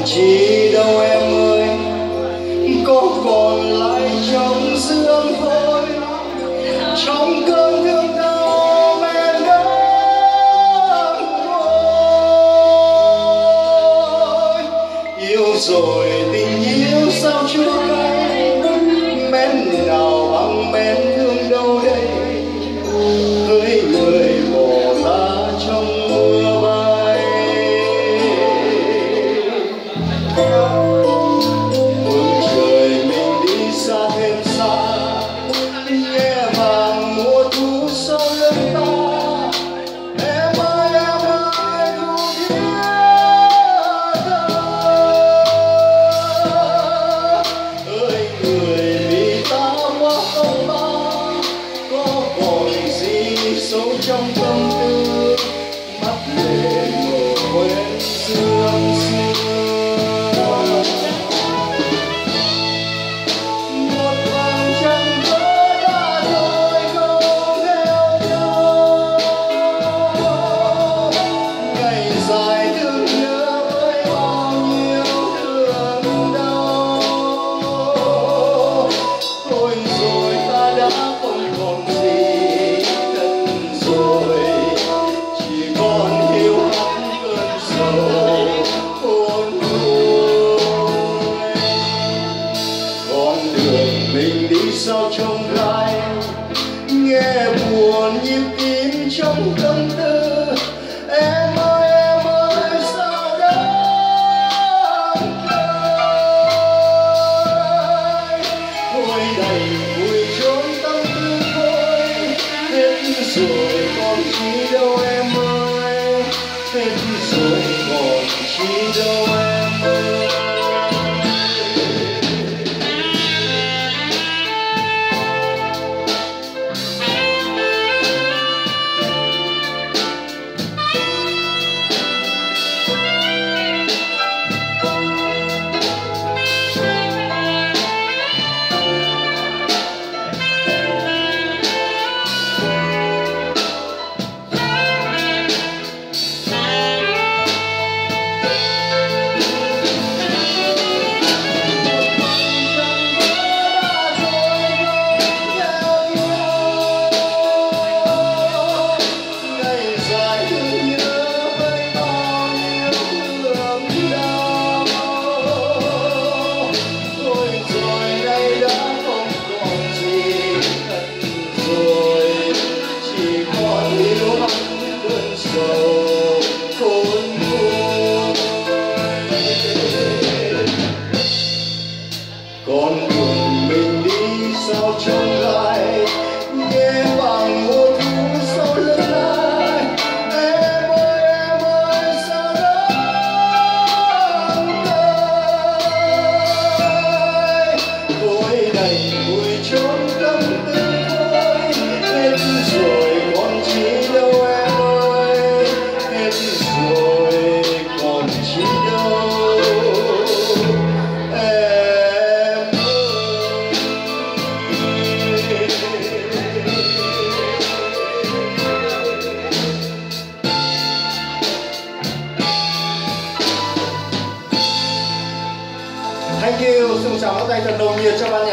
chi đâu em ơi, có còn lại trong dương thôi, trong cơn thương đau em đã thôi. Yêu rồi tình yêu sao chưa cay, mến nào bằng mến thương đâu đây, hỡi người bỏ ta trong mưa bay. Phương trời mình đi xa thêm xa, nghe vàng mùa thu sau lưng ta. Em ơi thu thiết tha, ơi người vì ta quá không ba, có còn gì sâu trong tâm tư, mắt lệ mờ quên sương xưa. Một vầng trăng vỡ đã thôi không theo nhau, ngày dài thương nhớ với bao nhiêu thương đau. Thôi rồi ta đã không còn gì thân rồi, chỉ còn hiu hắt cơn sầu hôn hối. Con đường mình đi sao trông gai, nghe buồn nhịp tim trong tâm tư. Em ơi sao đắng cay, thôi đầy vui trốn tâm tư thôi. Hết rồi còn chi đâu em ơi, hết rồi còn chi đâu em ơi. Con đường mình đi sao trông gai, nghe vàng mùa thu sau lưng ai. Em ơi sao đắng cay, thôi đành vui trốn tâm tư thôi. Hết rồi còn chi đâu em ơi, hết rồi còn chi đâu. Thank you, xin chào các tay thật nồng nhiệt cho ban nhạc.